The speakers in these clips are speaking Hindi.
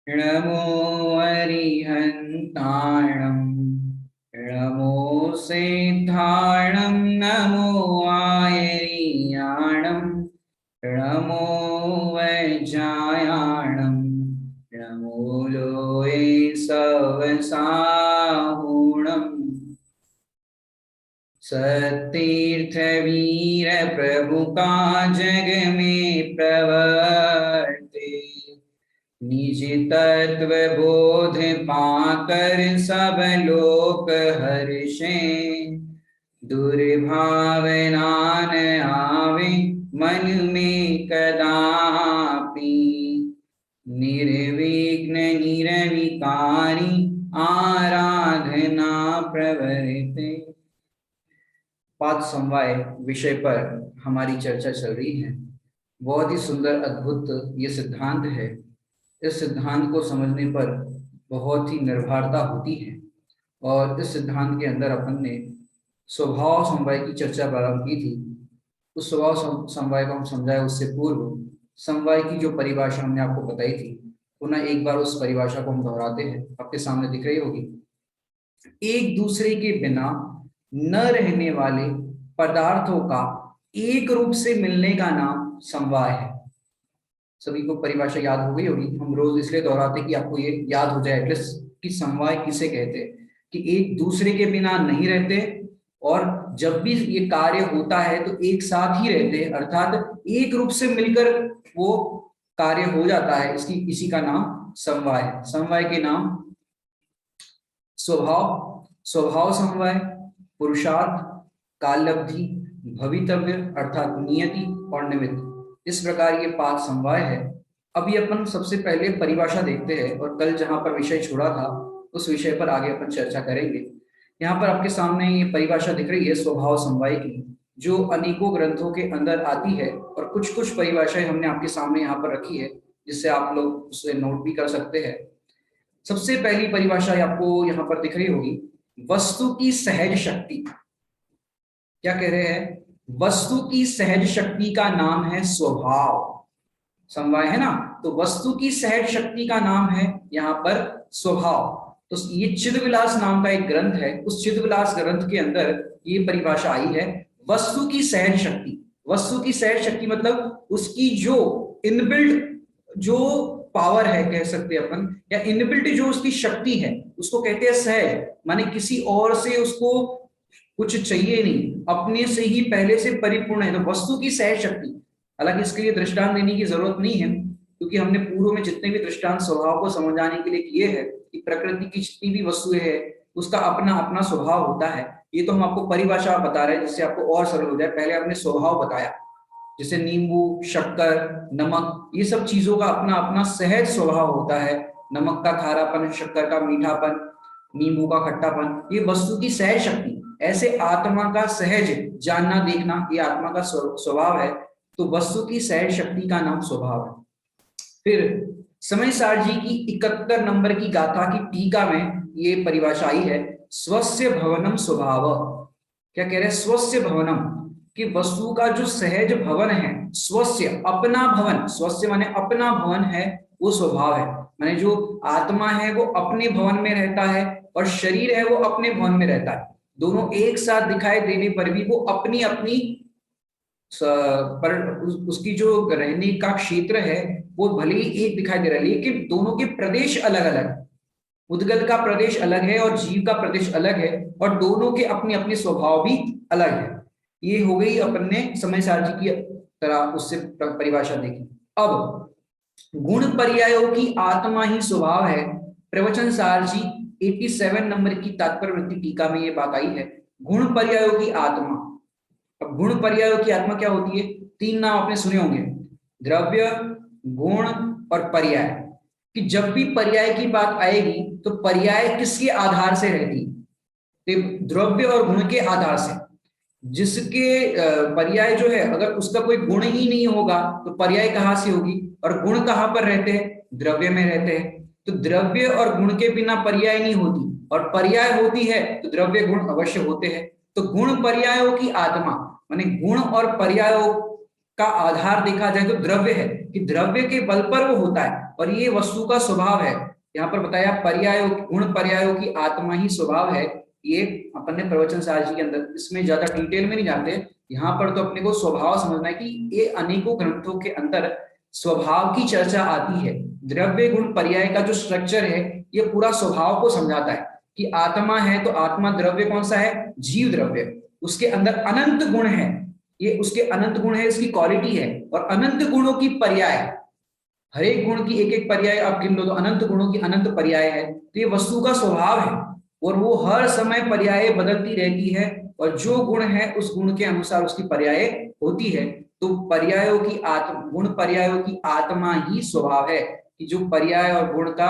नमो अरिहन्ताणं नमो सिद्धाणं नमो आयर्याणं नमो वैजायाणं नमो लोये सवसाहुणम् सतीर्थवीर प्रभु का जग में प्रवर्ते निज तत्व बोध पाकर सब लोक हर्षें दुर्भावना न आवे मन में कदापि निर्विघ्न निरविकारी आराधना प्रवर्ते। पाद समवाय विषय पर हमारी चर्चा चल रही है। बहुत ही सुंदर अद्भुत ये सिद्धांत है। इस सिद्धांत को समझने पर बहुत ही निर्भरता होती है और इस सिद्धांत के अंदर अपन ने स्वभाव समवाय की चर्चा प्रारंभ की थी। उस स्वभाव समवाय को हम समझाए उससे पूर्व समवाय की जो परिभाषा हमने आपको बताई थी, पुनः एक बार उस परिभाषा को हम दोहराते हैं। आपके सामने दिख रही होगी। एक दूसरे के बिना न रहने वाले पदार्थों का एक रूप से मिलने का नाम समवाय है। सभी को परिभाषा याद हो गई होगी। हम रोज इसलिए दोहराते कि आपको ये याद हो जाए एटलीस्ट कि समवाय किसे कहते हैं, कि एक दूसरे के बिना नहीं रहते और जब भी ये कार्य होता है तो एक साथ ही रहते हैं, अर्थात एक रूप से मिलकर वो कार्य हो जाता है। इसी का नाम समवाय है। समवाय के नाम स्वभाव समवाय, पुरुषार्थ, काललब्धि, भवितव्य अर्थात नियति और निमित्त। इस प्रकार ये 5 समवाय है। अभी अपन सबसे पहले परिभाषा देखते हैं और कल जहां पर विषय छोड़ा था उस विषय पर आगे अपन चर्चा करेंगे। यहाँ पर आपके सामने ये परिभाषा दिख रही है स्वभाव समवाय की, जो अनेकों ग्रंथों के अंदर आती है और कुछ कुछ परिभाषाएं हमने आपके सामने यहाँ पर रखी है जिससे आप लोग उसे नोट भी कर सकते हैं। सबसे पहली परिभाषा आपको यहाँ पर दिख रही होगी, वस्तु की सहज शक्ति। क्या कह रहे हैं? वस्तु की सहज शक्ति का नाम है स्वभाव। समवाय है ना, तो वस्तु की सहज शक्ति का नाम है यहाँ पर स्वभाव। तो ये चिदविलास नाम का एक ग्रंथ है, उस चिदविलास ग्रंथ के अंदर ये परिभाषा आई है, वस्तु की सहज शक्ति। वस्तु की सहज शक्ति मतलब उसकी जो इनबिल्ट जो पावर है कह सकते हैं अपन, या इनबिल्ट जो उसकी शक्ति है उसको कहते हैं सहज। माने किसी और से उसको कुछ चाहिए नहीं, अपने से ही पहले से परिपूर्ण है, तो वस्तु की सहज शक्ति। हालांकि इसके लिए दृष्टांत देने की जरूरत नहीं है क्योंकि हमने पूर्व में जितने भी दृष्टांत स्वभाव को समझाने के लिए किए हैं कि प्रकृति की जितनी भी वस्तुएं है उसका अपना अपना स्वभाव होता है। ये तो हम आपको परिभाषा बता रहे हैं जिससे आपको और सरल हो जाए। पहले हमने स्वभाव बताया, जैसे नींबू, शक्कर, नमक, ये सब चीजों का अपना अपना सहज स्वभाव होता है। नमक का खारापन, शक्कर का मीठापन, नींबू का खट्टापन, ये वस्तु की सहज शक्ति। ऐसे आत्मा का सहज जानना देखना ये आत्मा का स्वभाव है, तो वस्तु की सहज शक्ति का नाम स्वभाव है। फिर समयसार जी की 71 नंबर की गाथा की टीका में ये परिभाषा आई है, स्वस्य भवनम स्वभाव। क्या कह रहे हैं? स्वस्य भवनम, कि वस्तु का जो सहज भवन है, स्वस्य अपना भवन, स्वस्य माने अपना भवन है, वो स्वभाव है। माने जो आत्मा है वो अपने भवन में रहता है और शरीर है वो अपने भवन में रहता है। दोनों एक साथ दिखाई देने पर भी वो अपनी अपनी पर उसकी जो रहने का क्षेत्र है वो भले ही एक दिखाई दे रहा है, लेकिन दोनों के प्रदेश अलग अलग। उद्गल का प्रदेश अलग है और जीव का प्रदेश अलग है और दोनों के अपने अपने स्वभाव भी अलग है। ये हो गई अपन ने समय सारजी की तरह उससे परिभाषा देखी। अब गुण पर्यायों की आत्मा ही स्वभाव है। प्रवचन सार जी 87 नंबर की तात्पर्य वृत्ति टीका में ये बात आई है, गुण पर्यायों की आत्मा। अब गुण पर्यायों की आत्मा क्या होती है? 3 नाम आपने सुने होंगे, द्रव्य, गुण और पर्याय। कि जब भी पर्याय की बात आएगी तो पर्याय किसके आधार से रहती? द्रव्य और गुण के आधार से। जिसके पर्याय जो है अगर उसका कोई गुण ही नहीं होगा तो पर्याय कहां से होगी? और गुण कहां पर रहते हैं? द्रव्य में रहते हैं। तो द्रव्य और गुण के बिना पर्याय नहीं होती और पर्याय होती है तो द्रव्य गुण अवश्य होते हैं। तो गुण पर्यायों की आत्मा माने गुण और पर्यायों का आधार देखा जाए तो द्रव्य है, कि द्रव्य के बल पर वो होता है, और ये वस्तु का स्वभाव है। यहाँ पर बताया पर्यायों, गुण पर्यायों की आत्मा ही स्वभाव है। ये अपन ने प्रवचन सार जी के अंदर, इसमें ज्यादा डिटेल में नहीं जाते, यहाँ पर तो अपने को स्वभाव समझना है कि ये अनेकों ग्रंथों के अंदर स्वभाव की चर्चा आती है। द्रव्य गुण पर्याय का जो स्ट्रक्चर है ये पूरा स्वभाव को समझाता है, कि आत्मा है तो आत्मा द्रव्य कौन सा है, जीव द्रव्य, उसके अंदर अनंत गुण है, ये उसके अनंत गुण है, इसकी क्वालिटी है, और अनंत गुणों की पर्याय, हर एक गुण की एक एक पर्याय आप गिन लो तो अनंत गुणों की अनंत पर्याय है। तो ये वस्तु का स्वभाव है, और वो हर समय पर्याय बदलती रहती है, और जो गुण है उस गुण के अनुसार उसकी पर्याय होती है। तो पर्यायों की आत्मा, गुण पर्यायों की आत्मा ही स्वभाव है, कि जो पर्याय और गुण का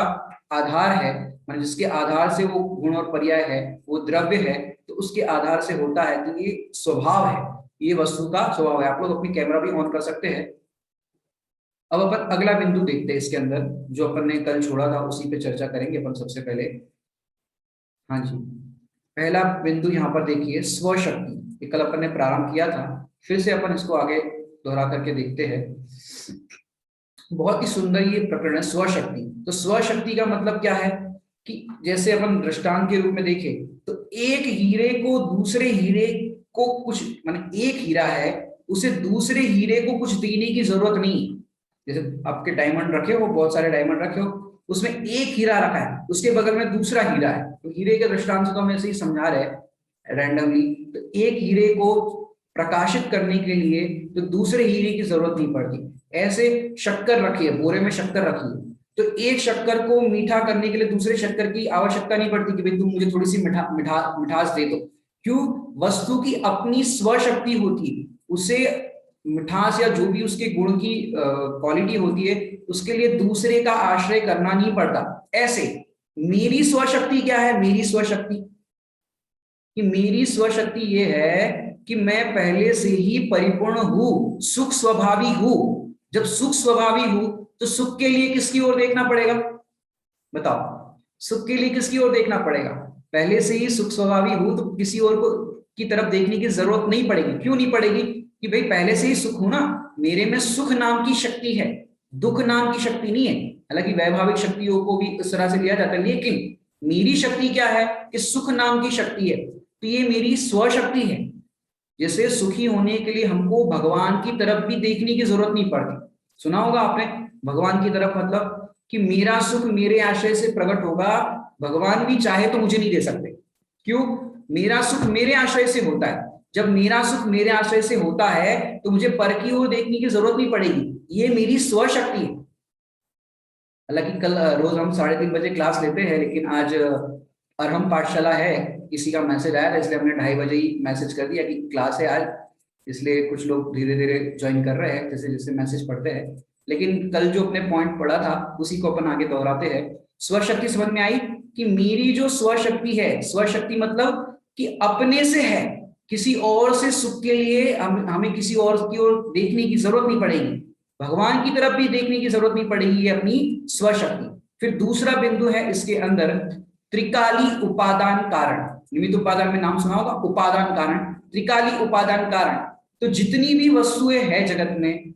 आधार है, मतलब जिसके आधार से वो गुण और पर्याय है वो द्रव्य है, तो उसके आधार से होता है, तो ये स्वभाव है, ये वस्तु का स्वभाव है। आप लोग अपनी कैमरा भी ऑन कर सकते हैं। अब अपन अगला बिंदु देखते हैं इसके अंदर, जो अपन ने कल छोड़ा था उसी पे चर्चा करेंगे अपन सबसे पहले। हाँ जी, पहला बिंदु यहाँ पर देखिए, स्वशक्ति। ये कल अपन ने प्रारंभ किया था, फिर से अपन इसको आगे दोहरा करके देखते हैं। बहुत ही सुंदर ये प्रकरण है, स्वशक्ति। तो स्वशक्ति का मतलब क्या है, कि जैसे अपन दृष्टांत के रूप में देखें तो एक हीरे को दूसरे हीरे को कुछ, माने एक हीरा है, उसे दूसरे हीरे को कुछ देने की जरूरत नहीं। जैसे आपके डायमंड रखे हो, बहुत सारे डायमंड रखे हो, उसमें एक हीरा रखा है, उसके बगल में दूसरा हीरा है, तो हीरे के दृष्टांत से तो हम ऐसे ही समझा रहे हैं रैंडमली। तो एक हीरे को प्रकाशित करने के लिए तो दूसरे हीरे की जरूरत नहीं पड़ती। ऐसे शक्कर रखी है, बोरे में शक्कर रखी है, तो एक शक्कर को मीठा करने के लिए दूसरे शक्कर की आवश्यकता नहीं पड़ती, कि भाई तुम मुझे थोड़ी सी मिठास दे दो। क्यों? वस्तु की अपनी स्वशक्ति होती है, उसे मिठास या जो भी उसके गुण की क्वालिटी होती है, उसके लिए दूसरे का आश्रय करना नहीं पड़ता। ऐसे मेरी स्वशक्ति क्या है, मेरी स्वशक्ति, कि मेरी स्वशक्ति ये है कि मैं पहले से ही परिपूर्ण हूं, सुख स्वभावी हूं। जब सुख स्वभावी हूं तो सुख के लिए किसकी ओर देखना पड़ेगा, बताओ? सुख के लिए किसकी ओर देखना पड़ेगा? पहले से ही सुख स्वभावी हूं तो किसी और को की तरफ देखने की जरूरत नहीं पड़ेगी। क्यों नहीं पड़ेगी? कि भाई पहले से ही सुख हूं ना, मेरे में सुख नाम की शक्ति है, दुख नाम की शक्ति नहीं है। हालांकि वैभाविक शक्तियों को भी इस तरह से लिया जाता है, लेकिन मेरी शक्ति क्या है कि सुख नाम की शक्ति है, तो ये मेरी स्वशक्ति है। जैसे सुखी होने के लिए हमको भगवान की तरफ भी देखने की जरूरत नहीं पड़ती। सुना होगा आपने भगवान की तरफ, मतलब कि मेरा सुख मेरे आश्रय से प्रकट होगा, भगवान भी चाहे तो मुझे नहीं दे सकते। क्यों? मेरा सुख मेरे आश्रय से होता है। जब मेरा सुख मेरे आश्रय से होता है तो मुझे पर की ओर देखने की जरूरत नहीं पड़ेगी, ये मेरी स्वशक्ति है। हालांकि कल रोज हम 3:30 बजे क्लास लेते हैं, लेकिन आज अरहम पाठशाला है, किसी का मैसेज आया था, इसलिए हमने 2:30 बजे ही मैसेज कर दिया कि क्लास है आज। इसलिए कुछ लोग धीरे धीरे ज्वाइन कर रहे हैं जैसे जैसे मैसेज पढ़ते हैं। लेकिन कल जो अपने पॉइंट पढ़ा था उसी को अपन आगे दोहराते हैं। स्वशक्ति समझ में आई, कि मेरी जो स्वशक्ति है, स्वशक्ति मतलब कि अपने से है, किसी और से सुख के लिए हमें किसी और की ओर देखने की जरूरत नहीं पड़ेगी, भगवान की तरफ भी देखने की जरूरत नहीं पड़ेगी, ये अपनी स्वशक्ति। फिर दूसरा बिंदु है इसके अंदर, त्रिकाली उपादान कारण। निमित्त उपादान में नाम सुना होगा, उपादान कारण, त्रिकाली उपादान कारण। तो जितनी भी वस्तुएं हैं जगत में,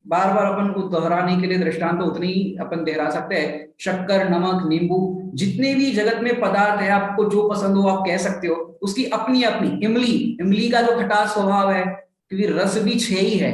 बार बार अपन को दोहराने के लिए दृष्टांत तो उतनी ही अपन दोहरा सकते हैं, शक्कर, नमक, नींबू, जितने भी जगत में पदार्थ है, आपको जो पसंद हो आप कह सकते हो, उसकी अपनी अपनी, इमली, इमली का जो खटास स्वभाव है, क्योंकि रस भी 6 ही है,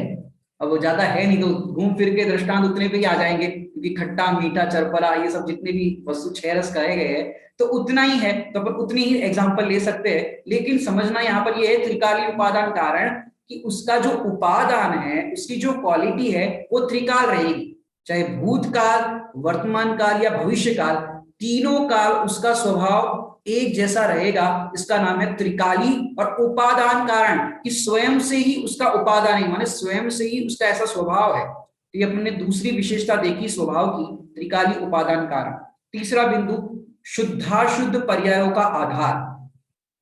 अब वो ज्यादा है नहीं, तो घूम फिर के दृष्टांत उतने पे ही आ जाएंगे, क्योंकि खट्टा, मीठा, चरपरा, ये सब जितने भी वस्तु 6 रस कहे गए हैं तो उतना ही है, तो अपन उतनी ही एग्जाम्पल ले सकते हैं। लेकिन समझना यहाँ पर ये है, त्रिकाली उपादान कारण, कि उसका जो उपादान है, उसकी जो क्वालिटी है वो त्रिकाल रहेगी, चाहे भूतकाल, वर्तमान काल या भविष्य काल, तीनों काल उसका स्वभाव एक जैसा रहेगा। इसका नाम है त्रिकाली और उपादान कारण, कि स्वयं से ही उसका उपादान है, माने स्वयं से ही उसका ऐसा स्वभाव है। तो ये अपने दूसरी विशेषता देखी स्वभाव की, त्रिकाली उपादान कारण। तीसरा बिंदु, शुद्धाशुद्ध पर्यायों का आधार।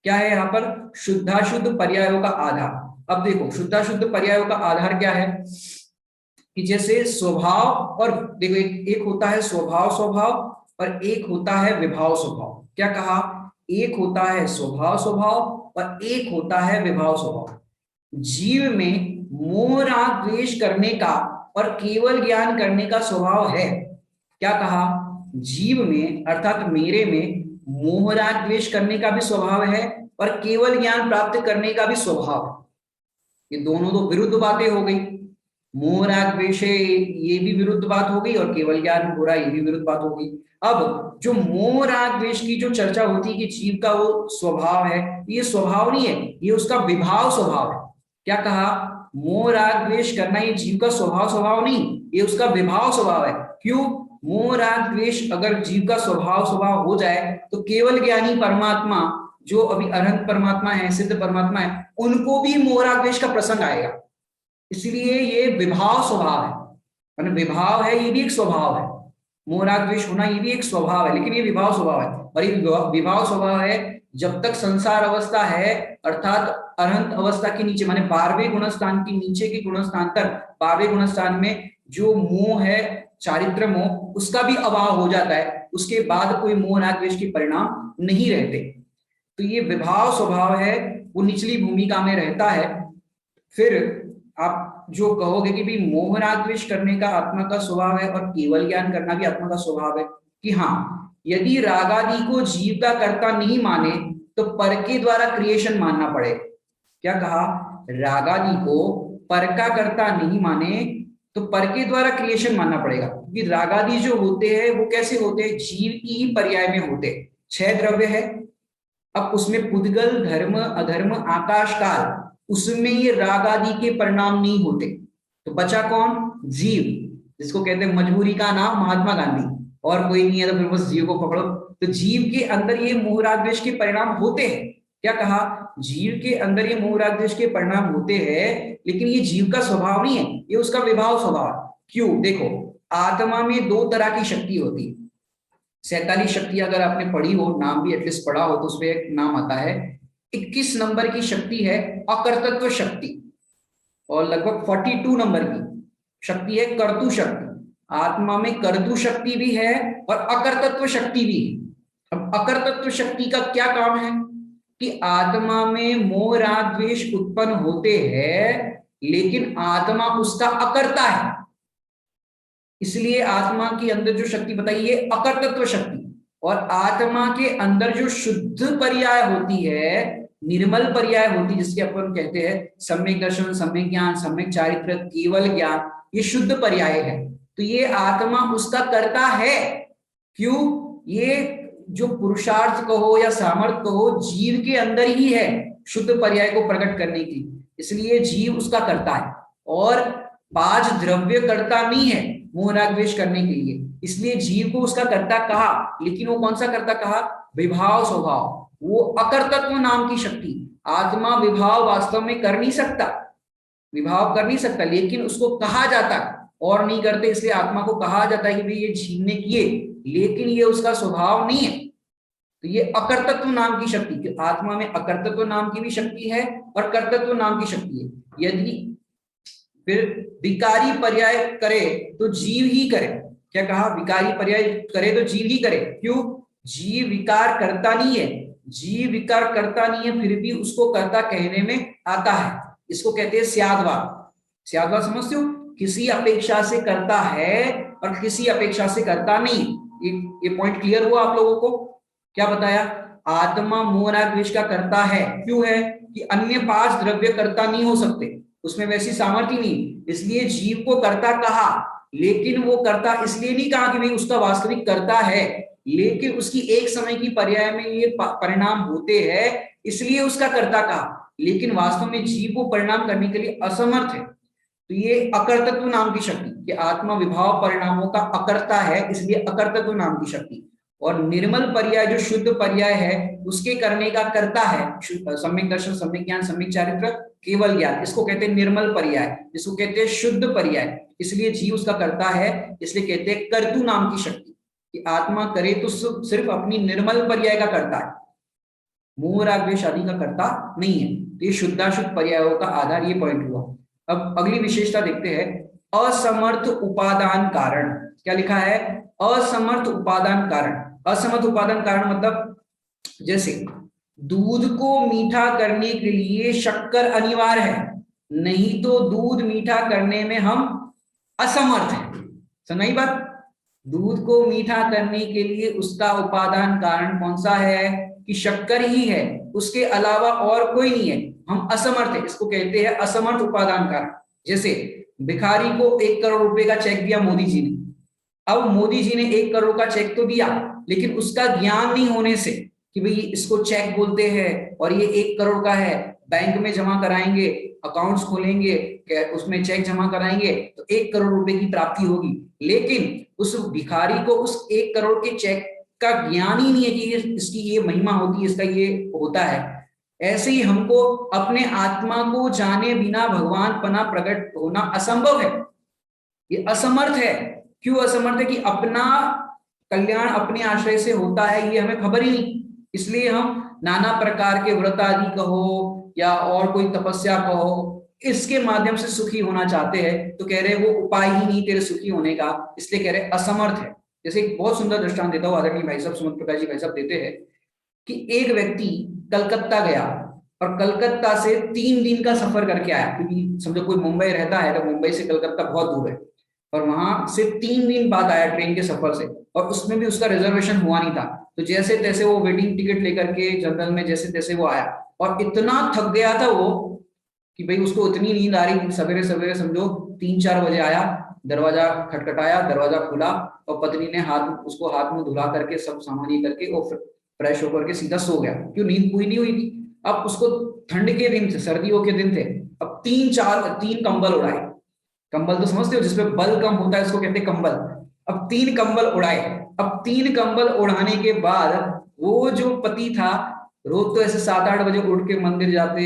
क्या है यहाँ पर? शुद्धाशुद्ध पर्यायों का आधार। अब देखो शुद्धाशुद्ध पर्यायों का आधार क्या है, कि जैसे स्वभाव, और देखो एक होता है स्वभाव स्वभाव और एक होता है विभाव स्वभाव। क्या कहा? एक होता है स्वभाव स्वभाव और एक होता है विभाव स्वभाव। जीव में मोह राग द्वेष करने का और केवल ज्ञान करने का स्वभाव है। क्या कहा? जीव में अर्थात मेरे में मोह राग द्वेष करने का भी स्वभाव है और केवल ज्ञान प्राप्त करने का भी स्वभाव है। ये दोनों तो विरुद्ध बातें हो गई। मोह राग द्वेष ये भी विरुद्ध बात हो गई और केवल ज्ञान हो रहा ये भी विरुद्ध बात हो गई। अब जो मोह राग द्वेष की जो चर्चा होती है कि जीव का वो स्वभाव है, ये स्वभाव नहीं है, ये उसका विभाव स्वभाव है। क्या कहा? मोह राग द्वेष करना ये जीव का स्वभाव नहीं, ये उसका विभाव स्वभाव है। क्यों? मोह राग द्वेष अगर जीव का स्वभाव हो जाए तो केवल ज्ञानी परमात्मा जो अभी अनंत परमात्मा है, सिद्ध परमात्मा है, उनको भी मोह राग द्वेष का प्रसंग आएगा। इसलिए ये विभाव स्वभाव है, विभाव है, ये भी एक स्वभाव है। मोह राग द्वेष होना ये भी एक स्वभाव है, लेकिन ये विभाव स्वभाव है। और ये विभाव स्वभाव है जब तक संसार अवस्था है, अर्थात अनंत अवस्था के नीचे, माने 12वें गुणस्थान के नीचे के गुणस्थान तक, 12वें गुणस्थान में जो मोह है, चारित्र मोह, उसका भी अभाव हो जाता है। उसके बाद कोई मोह राग द्वेष के परिणाम नहीं रहते। तो ये विभाव स्वभाव है, वो निचली भूमिका में रहता है। फिर आप जो कहोगे कि भी मोह राग द्वेष करने का आत्मा का स्वभाव है और केवल ज्ञान करना भी आत्मा का स्वभाव है, कि हाँ, यदि रागादि को जीव का कर्ता नहीं माने तो पर के द्वारा क्रिएशन मानना पड़े। क्या कहा? रागादि को पर का कर्ता नहीं माने तो पर के द्वारा क्रिएशन मानना पड़ेगा। क्योंकि रागादि जो होते हैं वो कैसे होते हैं? जीव की ही पर्याय में होते हैं। 6 द्रव्य है, अब उसमें पुद्गल, धर्म, अधर्म, आकाश, काल, उसमें ये राग आदि के परिणाम नहीं होते। तो बचा कौन? जीव, जिसको कहते हैं मजबूरी का नाम महात्मा गांधी, और कोई नहीं है तो फिर बस जीव को पकड़ो। तो जीव के अंदर ये मोह राग द्वेष के परिणाम होते हैं। क्या कहा? जीव के अंदर ये मोह राग द्वेष के परिणाम होते हैं, लेकिन ये जीव का स्वभाव नहीं है, ये उसका विभाव स्वभाव। क्यों? देखो, आत्मा में 2 तरह की शक्ति होती है। 47 शक्ति अगर आपने पढ़ी हो, नाम भी एटलीस्ट पढ़ा हो, तो उसमें एक नाम आता है 21 नंबर की शक्ति है अकर्तृत्व शक्ति, और लगभग 42 नंबर की शक्ति है कर्तु शक्ति। आत्मा में कर्तु शक्ति भी है और अकर्तृत्व शक्ति भी है। अब अकर्तृत्व शक्ति का क्या काम है? कि आत्मा में मोह राग द्वेष उत्पन्न होते हैं, लेकिन आत्मा उसका अकर्ता है। इसलिए आत्मा के अंदर जो शक्ति बताई है अकर्तृत्व शक्ति, और आत्मा के अंदर जो शुद्ध पर्याय होती है, निर्मल पर्याय होती है, जिसके अपन कहते हैं सम्यक दर्शन, सम्यक ज्ञान, सम्यक चारित्र, केवल ज्ञान, ये शुद्ध पर्याय है। तो ये आत्मा उसका कर्ता है। क्यों? ये जो पुरुषार्थ कहो या सामर्थ्य कहो, जीव के अंदर ही है शुद्ध पर्याय को प्रकट करने की, इसलिए जीव उसका कर्ता है। और 5 द्रव्य कर्ता नहीं है मोह राग द्वेष करने के लिए, इसलिए जीव को उसका कर्ता कहा। लेकिन वो कौन सा कर्ता कहा? विभाव स्वभाव, वो अकर्तत्व नाम की शक्ति। आत्मा विभाव वास्तव में कर नहीं सकता, विभाव कर नहीं सकता, लेकिन उसको कहा जाता है, और नहीं करते इसलिए आत्मा को कहा जाता है कि भाई ये जीव ने किए, लेकिन ये उसका स्वभाव नहीं है। तो ये अकर्तत्व नाम की शक्ति, आत्मा में अकर्तत्व नाम की भी शक्ति है और कर्तत्व नाम की शक्ति है। यदि फिर विकारी पर्याय करे तो जीव ही करे। क्या कहा? विकारी पर्याय करे तो जीव ही करे। क्यों? जीव विकार करता नहीं है, जीव विकार करता नहीं है, फिर भी उसको कर्ता कहने में आता है। इसको कहते हैं स्याद्वाद। स्याद्वाद समझते हो? किसी अपेक्षा से करता है और किसी अपेक्षा से करता नहीं। ये पॉइंट क्लियर हुआ आप लोगों को? क्या बताया? आत्मा मोह राग द्वेष का करता है। क्यों है? कि अन्य 5 द्रव्य कर्ता नहीं हो सकते, उसमें वैसी सामर्थ्य नहीं, इसलिए जीव को कर्ता कहा। लेकिन वो कर्ता इसलिए नहीं कहा कि भाई उसका वास्तविक कर्ता है, लेकिन उसकी एक समय की पर्याय में ये परिणाम होते हैं, इसलिए उसका कर्ता कहा। लेकिन वास्तव में जीव को परिणाम करने के लिए असमर्थ है। तो ये अकर्तत्व नाम की शक्ति, कि आत्मा विभाव परिणामों का अकर्ता है, इसलिए अकर्तत्व नाम की शक्ति। और निर्मल पर्याय जो शुद्ध पर्याय है, उसके करने का कर्ता है सम्यक दर्शन, सम्यक ज्ञान, सम्यक चारित्र, केवल ज्ञान। इसको कहते हैं निर्मल पर्याय, इसको कहते हैं शुद्ध पर्याय। इसलिए जीव उसका करता है, इसलिए कहते हैं कर्तु नाम की शक्ति, कि आत्मा करे तो सिर्फ अपनी निर्मल पर्याय का करता है, मोह राग द्वेष आदि का करता नहीं है। तो ये शुद्धाशुद्ध पर्यायों का आधार ये पॉइंट हुआ। अब अगली विशेषता देखते हैं, असमर्थ उपादान कारण। क्या लिखा है? असमर्थ उपादान कारण। असमर्थ उपादान कारण मतलब जैसे दूध को मीठा करने के लिए शक्कर अनिवार्य है, नहीं तो दूध मीठा करने में हम असमर्थ हैं। सुनाई बात। दूध को मीठा करने के लिए उसका उपादान कारण कौन सा है कि शक्कर ही है, उसके अलावा और कोई नहीं है। हम असमर्थ है, इसको कहते हैं असमर्थ उपादान कारण। जैसे भिखारी को 1 करोड़ रुपए का चेक दिया मोदी जी ने। अब मोदी जी ने 1 करोड़ का चेक तो दिया, लेकिन उसका ज्ञान नहीं होने से कि भाई इसको चेक बोलते हैं और ये 1 करोड़ का है, बैंक में जमा कराएंगे, अकाउंट्स खोलेंगे, उसमें चेक जमा कराएंगे तो 1 करोड़ रुपए की प्राप्ति होगी। लेकिन उस भिखारी को उस 1 करोड़ के चेक का ज्ञान ही नहीं है कि इसकी ये महिमा होती है, इसका ये होता है। ऐसे ही हमको अपने आत्मा को जाने बिना भगवान पना प्रकट होना असंभव है। ये असमर्थ है। क्यों असमर्थ है? कि अपना कल्याण अपने आश्रय से होता है ये हमें खबर ही नहीं। इसलिए हम नाना प्रकार के व्रत आदि कहो या और कोई तपस्या कहो, इसके माध्यम से सुखी होना चाहते हैं, तो कह रहे वो उपाय ही नहीं तेरे सुखी होने का, इसलिए कह रहे असमर्थ है। जैसे एक बहुत सुंदर दृष्टांत देता हूँ, आदरणीय भाई साहब सुमन प्रकाश जी भाई साहब देते हैं कि एक व्यक्ति कलकत्ता गया और कलकत्ता से 3 दिन का सफर करके आया, क्योंकि समझो कोई मुंबई रहता है तो मुंबई से कलकत्ता बहुत दूर है, और वहां से 3 दिन बाद आया ट्रेन के सफर से, और उसमें भी उसका रिजर्वेशन हुआ नहीं था। तो जैसे तैसे वो वेटिंग टिकट लेकर के जनरल में जैसे तैसे वो आया, और इतना थक गया था वो कि भाई उसको इतनी नींद आ रही थी। सवेरे सवेरे समझो 3-4 बजे आया, दरवाजा खटखटाया, दरवाजा खुला और पत्नी ने उसको हाथ मुंह धुला करके सब सामान ये करके वो फ्रेश होकर के सीधा सो गया, क्यों नींद पूरी नहीं हुई थी। अब उसको ठंड के दिन थे, सर्दियों के दिन थे, अब 3 कंबल उड़ाए। कंबल तो समझते हो जिसपे बल कम होता है, उसको कहते हैं कंबल। अब 3 कंबल उड़ाए। अब 3 कंबल उड़ाने के बाद वो जो पति था, रोज तो ऐसे 7-8 बजे उठ के मंदिर जाते,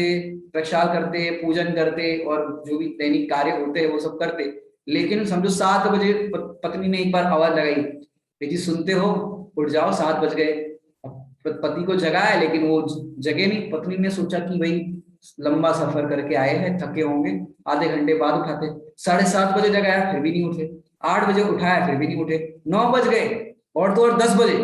प्रक्षाल करते, पूजन करते और जो भी दैनिक कार्य होते हैं वो सब करते। लेकिन समझो 7 बजे पत्नी ने एक बार आवाज लगाई, जी सुनते हो, उठ जाओ 7 बज गए। पति को जगाया लेकिन वो जगे नहीं। पत्नी ने सोचा कि भाई लंबा सफर करके आए हैं, थके होंगे, आधे घंटे बाद उठाते। 7:30 बजे जगाया फिर भी नहीं उठे, 8 बजे उठाया फिर भी नहीं उठे, 9 बज गए और तो और 10 बजे।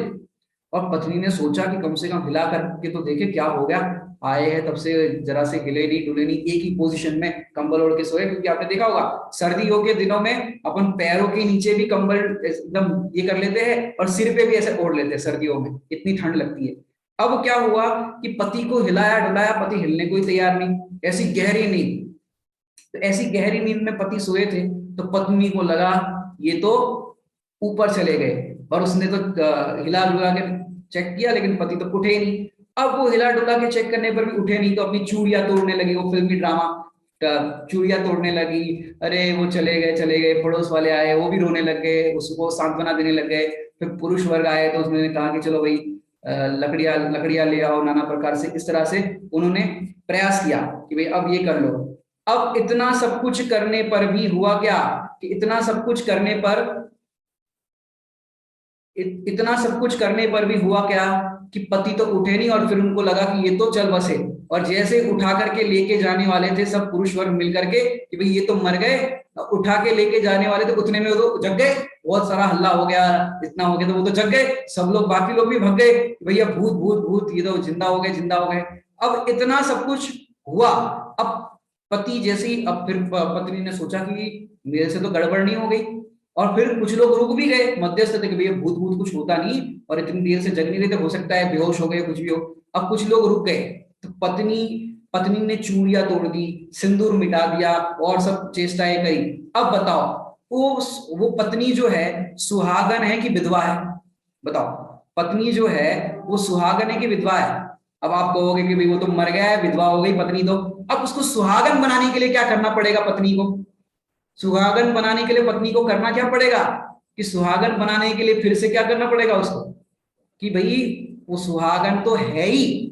और पत्नी ने सोचा कि कम से कम हिला करके तो देखे क्या हो गया, आए हैं तब से जरा से हिले नहीं डुले नहीं, एक ही पोजीशन में कंबल ओढ़ के सोए। क्योंकि आपने देखा होगा सर्दियों के दिनों में अपन पैरों के नीचे भी कंबल एकदम ये कर लेते हैं और सिर पे भी ऐसे ओढ़ लेते हैं सर्दियों में, इतनी ठंड लगती है। अब क्या हुआ कि पति को हिलाया डुलाया, पति हिलने को ही तैयार नहीं, ऐसी गहरी नींद। तो ऐसी गहरी नींद में पति सोए थे, तो पत्नी को लगा ये तो ऊपर चले गए, और उसने तो हिला डुला के चेक किया लेकिन पति तो उठे ही नहीं। अब वो हिला डुला के चेक करने पर भी उठे नहीं, तो अपनी चूड़ियां तोड़ने लगी, वो फिल्मी ड्रामा चूड़ियां तोड़ने लगी। अरे वो चले गए, पड़ोस वाले आए वो भी रोने लग गए, उसको सांत्वना देने लग गए। फिर पुरुष वर्ग आए तो उसने कहा कि चलो भाई लकड़ियां लकड़ियां ले आओ, नाना प्रकार से इस तरह से उन्होंने प्रयास किया कि भाई अब ये कर लो। अब इतना सब कुछ करने पर भी हुआ क्या कि इतना सब कुछ करने पर भी हुआ क्या कि पति तो उठे नहीं, और फिर उनको लगा कि ये तो चल बसे। और जैसे उठा करके लेके जाने वाले थे सब पुरुष वर्ग मिलकर के कि भाई ये तो मर गए, उठा के लेके जाने वाले थे, उतने में वो तो जग गए, बहुत सारा हल्ला हो गया, इतना हो गया तो वो तो जग गए, सब लोग बाकी लोग भी भग गए, भैया भूत भूत भूत, ये तो जिंदा हो गए जिंदा हो गए। अब इतना सब कुछ हुआ। अब पति जैसे ही, अब फिर पत्नी ने सोचा कि मेरे से तो गड़बड़ नहीं हो गई, और फिर कुछ लोग रुक भी गए मध्यस्थ थे कि भैया भूत भूत कुछ होता नहीं, और इतनी देर से जग नहीं रहे थे, हो सकता है बेहोश हो गए कुछ भी हो। अब कुछ लोग रुक गए, तो पत्नी ने चूड़ियां तोड़ दी, सिंदूर मिटा दिया और सब चेष्टाएं करी। अब बताओ वो पत्नी जो है सुहागन है कि विधवा है? बताओ, पत्नी जो है वो सुहागन है कि विधवा है? अब आप कहोगे कि भाई वो तो मर गया है, विधवा हो गई पत्नी तो। अब उसको सुहागन बनाने के लिए क्या करना पड़ेगा पत्नी को? सुहागन बनाने के लिए पत्नी को करना क्या पड़ेगा कि सुहागन बनाने के लिए फिर से क्या करना पड़ेगा उसको कि भाई वो सुहागन तो है ही,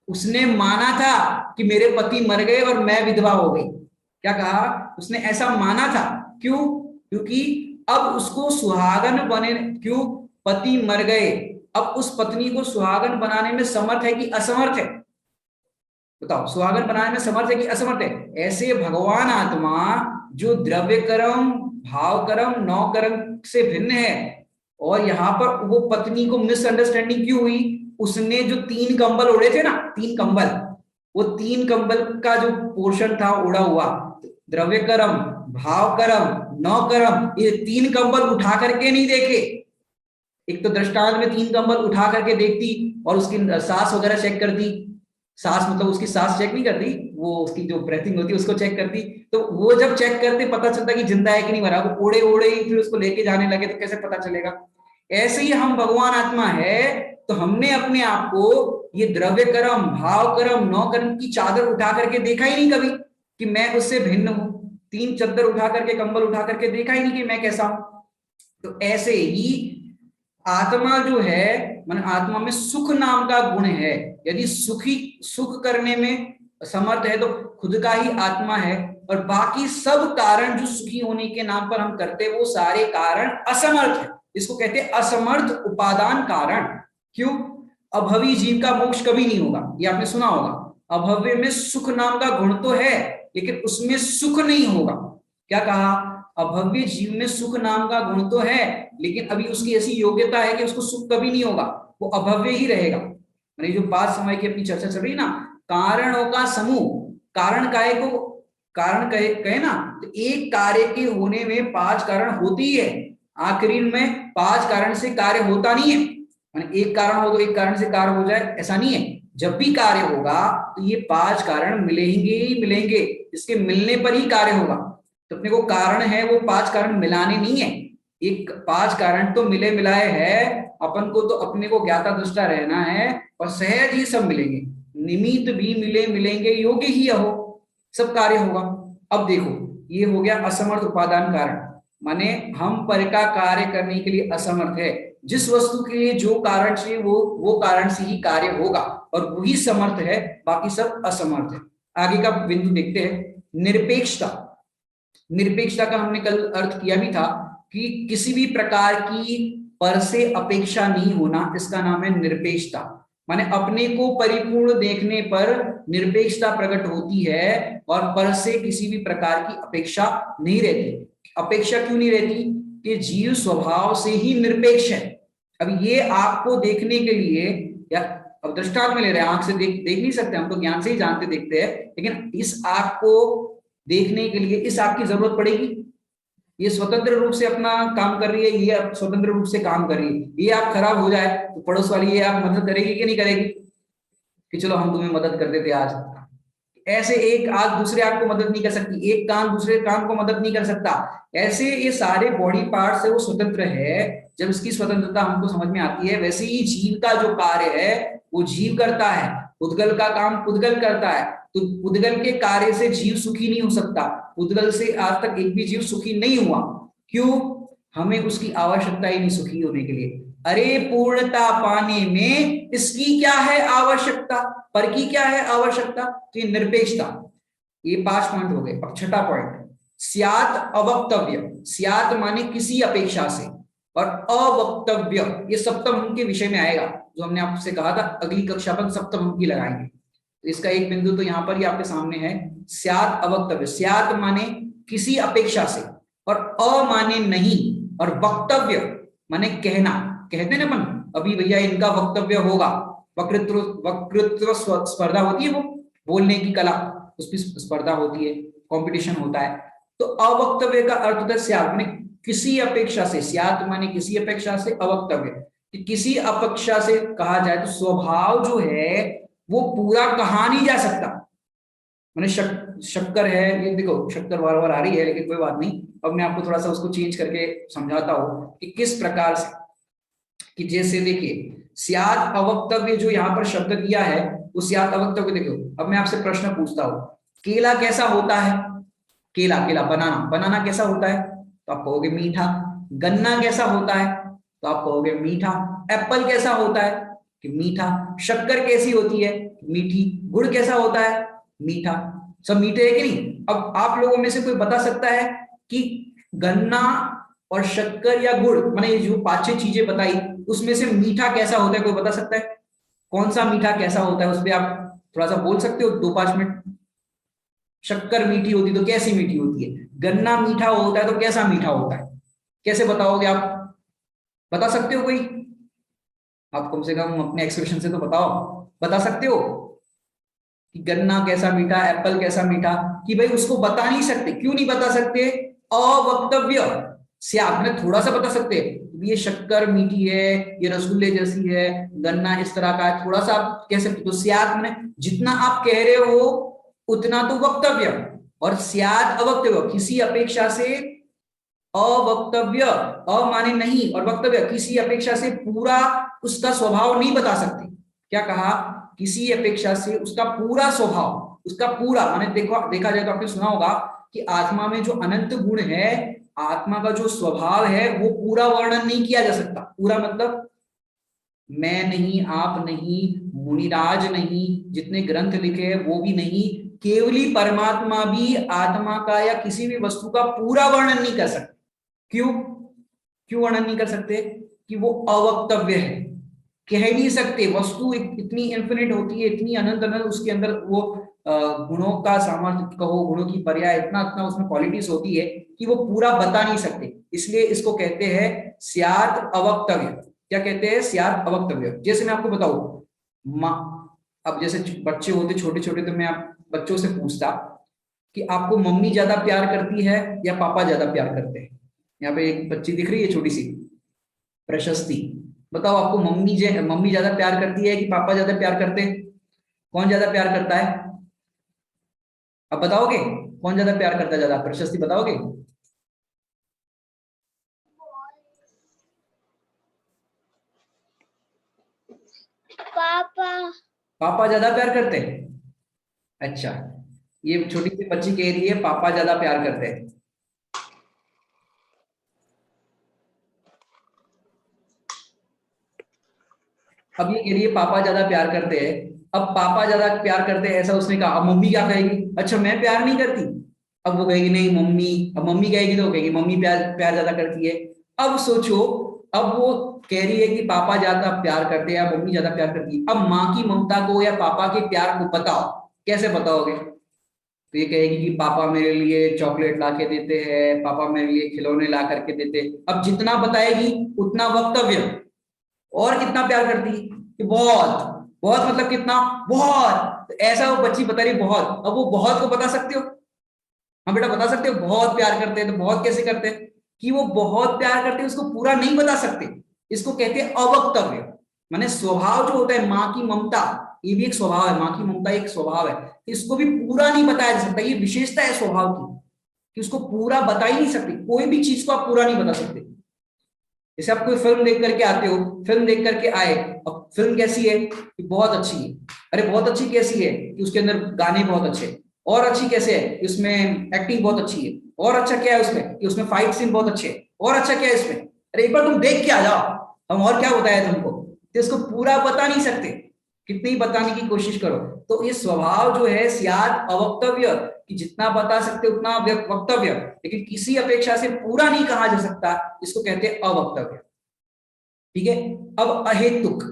उसने माना था कि मेरे पति मर गए और मैं विधवा हो गई। क्या कहा उसने? ऐसा माना था। क्यों? क्योंकि अब उसको सुहागन बने, क्यों? पति मर गए, अब उस पत्नी को सुहागन बनाने में समर्थ है कि असमर्थ है? बताओ, सुहागन बनाने में समर्थ है कि असमर्थ है? ऐसे भगवान आत्मा जो द्रव्य कर्म भाव कर्म नौ कर्म से भिन्न है, और यहाँ पर वो पत्नी को मिसअंडरस्टैंडिंग क्यों हुई? उसने जो 3 कंबल ओढ़े थे ना, 3 कंबल, वो 3 कंबल का जो पोर्शन था ओढ़ा हुआ, द्रव्य कर्म, भाव कर्म, नौ कर्म, ये 3 कंबल उठा करके नहीं देखे। एक तो दृष्टांत में 3 कंबल उठा करके देखती और उसकी सांस वगैरह चेक करती, सांस मतलब उसकी सांस चेक नहीं करती, वो उसकी जो ब्रेथिंग होती है उसको चेक करती। तो वो जब चेक करते पता चलता कि जिंदा है कि नहीं मरा, वो ओढ़े ओढ़े ही फिर उसको लेके जाने लगे तो कैसे पता चलेगा। ऐसे ही हम भगवान आत्मा है, तो हमने अपने आप को ये द्रव्य कर्म, भाव कर्म, नौ कर्म की चादर उठा करके देखा ही नहीं कभी कि मैं उससे भिन्न हूं। 3 चादर उठा करके, कंबल उठा करके देखा ही नहीं कि मैं कैसा हूं। तो ऐसे ही आत्मा जो है, मन आत्मा में सुख नाम का गुण है। यदि सुख करने में समर्थ है तो खुद का ही आत्मा है, और बाकी सब कारण जो सुखी होने के नाम पर हम करते हैं वो सारे कारण असमर्थ है। इसको कहते हैं असमर्थ उपादान कारण। क्यों? अभवी जीव का मोक्ष कभी नहीं होगा, ये आपने सुना होगा। अभव्य में सुख नाम का गुण तो है लेकिन उसमें सुख नहीं होगा। क्या कहा? अभव्य जीव में सुख नाम का गुण तो है लेकिन अभी उसकी ऐसी योग्यता है कि उसको सुख कभी नहीं होगा, वो अभव्य ही रहेगा। जो 5 समय की अपनी चर्चा चल रही ना, कारणों का समूह, कारण काय को कारण कहे ना, तो एक कार्य के होने में 5 कारण होती ही है। आखिरी में 5 कारण से कार्य होता नहीं है। एक कारण हो तो एक कारण से कार्य हो जाए, ऐसा नहीं है। जब भी कार्य होगा तो ये 5 कारण मिलेंगे ही मिलेंगे, इसके मिलने पर ही कार्य होगा। तो अपने को कारण है वो 5 कारण मिलाने नहीं है, एक 5 कारण तो मिले मिलाए है। अपन को तो अपने को ज्ञाता दृष्टा रहना है और सहज ही सब मिलेंगे। निमित्त भी मिले मिलेंगे, योग्य ही हो, सब कार्य होगा। अब देखो, ये हो गया असमर्थ उपादान कारण, माने हम पर का कार्य करने के लिए असमर्थ है। जिस वस्तु के लिए जो कारण चाहिए वो कारण से ही कार्य होगा और वही समर्थ है, बाकी सब असमर्थ है। आगे का बिंदु देखते हैं, निरपेक्षता। निरपेक्षता का हमने कल अर्थ किया भी था कि किसी भी प्रकार की पर से अपेक्षा नहीं होना, इसका नाम है निरपेक्षता। माने अपने को परिपूर्ण देखने पर निरपेक्षता प्रकट होती है और पर से किसी भी प्रकार की अपेक्षा नहीं रहती। अपेक्षा क्यों नहीं रहती? कि जीव स्वभाव से ही निरपेक्ष है। अब ये आपको देखने के लिए, या अब दृष्टांत में ले रहे हैं, आंख से देख नहीं सकते, हम तो ज्ञान से ही जानते देखते हैं, लेकिन इस आंख को देखने के लिए इस आंख की जरूरत पड़ेगी। ये स्वतंत्र रूप से अपना काम कर रही है, ये स्वतंत्र रूप से काम कर रही है। ये आंख खराब हो जाए तो पड़ोस वाली ये आंख मदद करेगी कि नहीं करेगी कि चलो हम तुम्हें मदद कर देते आज। ऐसे एक आंख दूसरे आंख को मदद नहीं कर सकती, एक कान दूसरे कान को मदद नहीं कर सकता। ऐसे ये सारे बॉडी पार्ट से वो स्वतंत्र है। जब इसकी स्वतंत्रता हमको समझ में आती है, वैसे ही जीव का जो कार्य है वो जीव करता है, पुद्गल का काम पुद्गल करता है। तो पुद्गल के कार्य से जीव सुखी नहीं हो सकता, पुद्गल से आज तक एक भी जीव सुखी नहीं हुआ। क्यों? हमें उसकी आवश्यकता ही नहीं सुखी होने के लिए। अरे पूर्णता पाने में इसकी क्या है आवश्यकता, पर की क्या है आवश्यकता? तो निरपेक्षता। ये 5 पॉइंट हो गए। अब छठा पॉइंट, स्यात अवक्तव्य। स्यात माने किसी अपेक्षा से, और अवक्तव्य ये सप्तम अंक के विषय में आएगा, जो हमने आपसे कहा था अगली कक्षा पर सप्तम अंक की लगाएंगे। तो इसका एक बिंदु तो यहां पर ही आपके सामने है, स्यात अवक्तव्य। स्यात माने किसी अपेक्षा से, और अ माने नहीं, और वक्तव्य माने कहना। कहते ना अपन, अभी भैया इनका वक्तव्य होगा, वक्तृत्व वक्तृत्व स्पर्धा होती है, वो बोलने की कला, उसकी स्पर्धा होती है, कंपटीशन होता है। तो अवक्तव्य का अर्थ होता है स्यात, माने किसी अपेक्षा से। स्यात माने किसी अपेक्षा से, अवक्तव्य कि किसी अपेक्षा से कहा जाए तो स्वभाव जो है वो पूरा कहा नहीं जा सकता। मैंने शक्कर है, ये देखो शक्कर बार बार आ रही है लेकिन कोई बात नहीं, अब मैं आपको थोड़ा सा उसको चेंज करके समझाता हूं कि किस प्रकार से। कि जैसे देखिए, स्यात अवक्तव्य जो यहाँ पर शब्द दिया है, वो स्यात अवक्तव्य देखो। अब मैं आपसे प्रश्न पूछता हूँ, केला कैसा होता है? केला, केला, बनाना, बनाना कैसा होता है? तो आप कहोगे मीठा। गन्ना कैसा होता है? तो आप कहोगे मीठा। एप्पल कैसा होता है? कि मीठा। शक्कर कैसी होती है? मीठी। गुड़ कैसा होता है? मीठा। सब मीठे है कि नहीं? अब आप लोगों में से कोई बता सकता है कि गन्ना और शक्कर या गुड़, मैंने जो 5-6 चीजें बताई, उसमें से मीठा कैसा होता है? कोई बता सकता है कौन सा मीठा कैसा होता है? उस पर आप थोड़ा सा बोल सकते हो 2-5 मिनट। शक्कर मीठी होती तो कैसी मीठी होती है? गन्ना मीठा होता है तो कैसा मीठा होता है? कैसे बताओगे आप? बता सकते हो कोई? आप कम से कम अपने एक्सप्रेशन से तो बताओ, बता सकते हो? कि गन्ना कैसा मीठा, एप्पल कैसा मीठा, कि भाई उसको बता नहीं सकते। क्यों नहीं बता सकते? अवक्तव्य। स्याद में थोड़ा सा बता सकते हैं, ये शक्कर मीठी है, ये रसगुल्ले जैसी है, गन्ना इस तरह का है, थोड़ा सा आप कह सकते। तो स्याद में जितना आप कह रहे हो उतना तो वक्तव्य, और स्याद अवक्तव्य, किसी अपेक्षा से अवक्तव्य, अ माने नहीं और वक्तव्य किसी अपेक्षा से पूरा उसका स्वभाव नहीं बता सकते। क्या कहा? किसी अपेक्षा से उसका पूरा स्वभाव, उसका पूरा माने देखो, देखा जाए तो आपने सुना होगा कि आत्मा में जो अनंत गुण है, आत्मा का जो स्वभाव है, वो पूरा वर्णन नहीं किया जा सकता। पूरा मतलब मैं नहीं, आप नहीं, मुनिराज नहीं, जितने ग्रंथ लिखे हैं वो भी नहीं, केवली परमात्मा भी आत्मा का या किसी भी वस्तु का पूरा वर्णन नहीं कर सकते। क्यों? क्यों वर्णन नहीं कर सकते? कि वो अवक्तव्य है, कह नहीं सकते। वस्तु इतनी इंफिनिट होती है, इतनी अनंत अनंत, उसके अंदर वो गुणों का सामर्थ्य कहो, गुणों की पर्याय, इतना इतना उसमें क्वालिटीज होती है कि वो पूरा बता नहीं सकते। इसलिए इसको कहते हैं स्यात् अवक्तव्य। क्या कहते हैं? स्यात् अवक्तव्य। जैसे मैं आपको बताऊं, अब जैसे बच्चे होते छोटे छोटे, तो मैं आप बच्चों से पूछता कि आपको मम्मी ज्यादा प्यार करती है या पापा ज्यादा प्यार करते हैं? यहाँ पे एक बच्ची दिख रही है छोटी सी, प्रशस्ति। बताओ आपको मम्मी ज्यादा प्यार करती है कि पापा ज्यादा प्यार करते हैं? कौन ज्यादा प्यार करता है? अब बताओगे कौन ज्यादा प्यार करता है? ज्यादा प्रशस्ति बताओगे? पापा। पापा ज्यादा प्यार करते हैं। अच्छा, ये छोटी सी बच्ची कह रही है पापा ज्यादा प्यार करते हैं। अब ये कह रही है पापा ज्यादा प्यार करते हैं। अब पापा ज्यादा प्यार करते हैं ऐसा उसने कहा, अब मम्मी क्या कहेगी? अच्छा मैं प्यार नहीं करती। अब वो कहेगी नहीं मम्मी, अब मम्मी कहेगी तो वो कहेगी मम्मी प्यार प्यार ज्यादा करती है। अब सोचो, अब वो कह रही है कि पापा ज्यादा प्यार करते हैं या मम्मी ज्यादा प्यार करती है। अब माँ की ममता को या पापा के प्यार को बताओ, कैसे बताओगे? तो ये कहेगी कि पापा मेरे लिए चॉकलेट ला के देते हैं, पापा मेरे लिए खिलौने ला करके देते हैं। अब जितना बताएगी उतना वक्तव्य। और कितना प्यार करती है? कि बहुत। बहुत मतलब कितना? बहुत। तो ऐसा वो बच्ची बता रही बहुत। अब वो बहुत को बता सकते हो? हाँ बेटा बता सकते हो बहुत प्यार करते हैं। तो बहुत कैसे करते हैं? कि वो बहुत प्यार करते हैं उसको पूरा नहीं बता सकते। इसको कहते हैं अवक्तव्य। माने स्वभाव जो होता है माँ की ममता, ये भी एक स्वभाव है, माँ की ममता एक स्वभाव है, तो इसको भी पूरा नहीं बताया जा सकता। ये विशेषता है स्वभाव की कि उसको पूरा बता ही नहीं सकते। कोई भी चीज को आप पूरा नहीं बता सकते। जैसे आप कोई फिल्म देख करके आते हो, फिल्म देख करके आए, अब फिल्म कैसी है? कि बहुत अच्छी है। अरे बहुत अच्छी कैसी है? कि उसके अंदर गाने बहुत अच्छे हैं। और अच्छी कैसे है? कि उसमें एक्टिंग बहुत अच्छी है। और अच्छा क्या है उसमें? कि उसमें फाइट सीन बहुत अच्छे हैं। और अच्छा क्या है इसमें? अरे एक बार तुम देख के आ जाओ, हम और क्या बताया तुमको। तो इसको पूरा बता नहीं सकते, कितनी बताने की कोशिश करो। तो ये स्वभाव जो है सियाद अवक्तव्य, कि जितना बता सकते उतना वक्तव्य, लेकिन किसी अपेक्षा से पूरा नहीं कहा जा सकता, इसको कहते हैं अवक्तव्य। ठीक है। अब अहेतुक,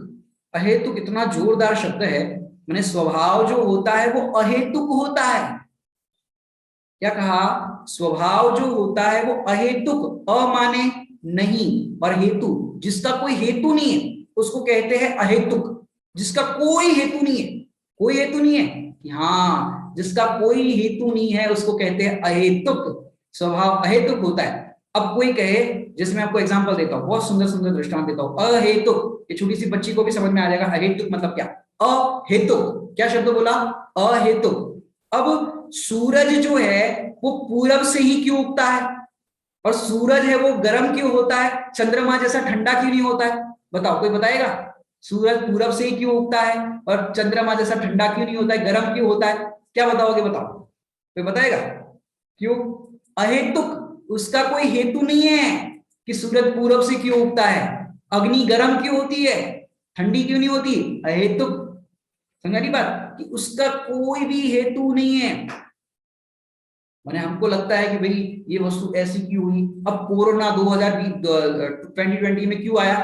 अहेतुक इतना जोरदार शब्द है। मैंने स्वभाव जो होता है वो अहेतुक होता है। क्या कहा? स्वभाव जो होता है वो अहेतुक, अ माने नहीं और हेतु, जिसका कोई हेतु नहीं है उसको कहते हैं अहेतुक। जिसका कोई हेतु नहीं है, कोई हेतु नहीं है, कि हाँ जिसका कोई हेतु नहीं है उसको कहते हैं अहेतुक। स्वभाव अहेतुक होता है। अब कोई कहे, जैसे मैं आपको एग्जांपल देता हूँ, बहुत सुंदर सुंदर दृष्टांत देता हूँ। अहेतुक, ये छोटी सी बच्ची को भी समझ में आ जाएगा अहेतुक मतलब क्या। अहेतुक क्या शब्द बोला? अहेतुक। अब सूरज जो है वो पूरब से ही क्यों उगता है? और सूरज है वो गर्म क्यों होता है? चंद्रमा जैसा ठंडा क्यों नहीं होता है? बताओ, कोई बताएगा? सूरज पूरब से ही क्यों उगता है और चंद्रमा जैसा ठंडा क्यों नहीं होता है, गर्म क्यों होता है? क्या बताओगे? बताओ, कोई बताएगा? क्यों? अहेतुक, उसका कोई हेतु नहीं है कि सूरज पूरब से क्यों उगता है। अग्नि गर्म क्यों होती है, ठंडी क्यों नहीं होती? अहेतुक। समझा नहीं बात? कि उसका कोई भी हेतु नहीं है। मैंने हमको लगता है कि भाई ये वस्तु ऐसी क्यों हुई। अब कोरोना 2020 में क्यों आया?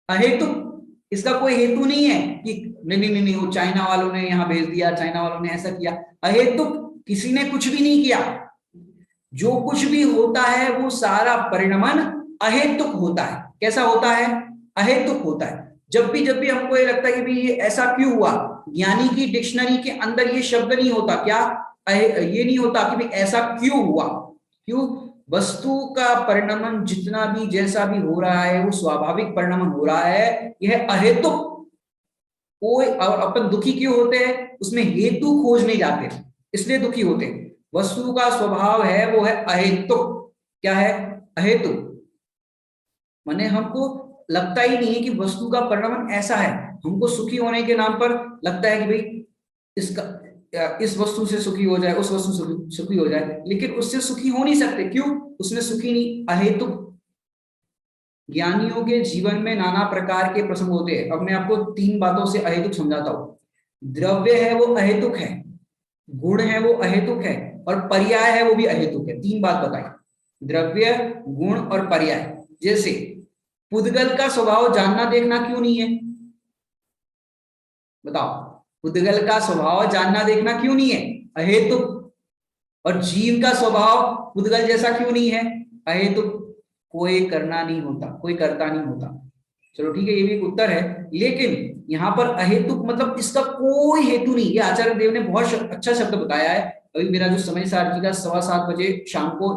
अहेतुक। इसका कोई हेतु नहीं है कि नहीं नहीं नहीं नहीं वो चाइना वालों ने यहाँ भेज दिया, चाइना वालों ने ऐसा किया। अहेतुक, किसी ने कुछ भी नहीं किया। जो कुछ भी होता है वो सारा परिणमन अहेतुक होता है। कैसा होता है? अहेतुक होता है। जब भी हमको ये लगता है कि भाई ये ऐसा क्यों हुआ, ज्ञानी की डिक्शनरी के अंदर ये शब्द नहीं होता, क्या ये नहीं होता कि भाई ऐसा क्यों हुआ। क्यों? वस्तु का परिणमन जितना भी जैसा भी हो रहा है वो स्वाभाविक परिणमन हो रहा है, यह अहेतुक। कोई, और अपन दुखी क्यों होते हैं? उसमें हेतु खोजने जाते हैं, इसलिए दुखी होते हैं। वस्तु का स्वभाव है वो है अहेतुक। क्या है? अहेतुक। माने हमको लगता ही नहीं है कि वस्तु का परिणमन ऐसा है। हमको सुखी होने के नाम पर लगता है कि भाई इसका, इस वस्तु से सुखी हो जाए, उस वस्तु से सुखी हो जाए, लेकिन उससे सुखी हो नहीं सकते। क्यों? उसमें सुखी नहीं, अहेतुक। ज्ञानियों के जीवन में नाना प्रकार के प्रसंग होते हैं। अब मैं आपको तीन बातों से अहेतुक समझाता हूं। द्रव्य है वो अहेतुक है, गुण है वो अहेतुक है, और पर्याय है वो भी अहेतुक है। तीन बात बताई, द्रव्य, गुण और पर्याय। जैसे पुद्गल का स्वभाव जानना देखना क्यों नहीं है? बताओ, पुद्गल का स्वभाव जानना देखना क्यों नहीं है? अहेतुक। और जीव का स्वभाव पुद्गल जैसा क्यों नहीं है? अहेतुक। कोई करना नहीं होता, कोई करता नहीं होता। चलो ठीक है, ये भी एक उत्तर है, लेकिन यहाँ पर अहेतुक मतलब इसका कोई हेतु नहीं। ये आचार्य देव ने बहुत अच्छा शब्द बताया है। अभी मेरा जो समय सारथी का 7:15 शाम को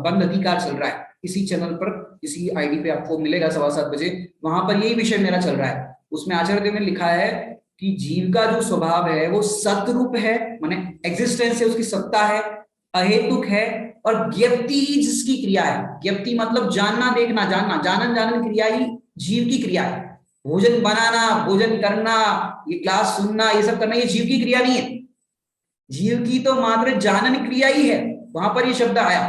बंद अधिकार चल रहा है, इसी चैनल पर, इसी आईडी पे आपको मिलेगा 7:15, वहां पर यही विषय मेरा चल रहा है। उसमें आचार्य देव ने लिखा है कि जीव का जो स्वभाव है वो सतरूप है, माने एग्जिस्टेंस है, उसकी सत्ता है, अहेतुक है, और ज्ञप्ति ही जिसकी क्रिया है। ज्ञप्ति मतलब जानना देखना, जानना, जानन जानन क्रिया ही जीव की क्रिया है। भोजन बनाना, भोजन करना, ये क्लास सुनना, ये सब करना, ये जीव की क्रिया नहीं है। जीव की तो मात्र जानन क्रिया ही है। वहां पर ये शब्द आया,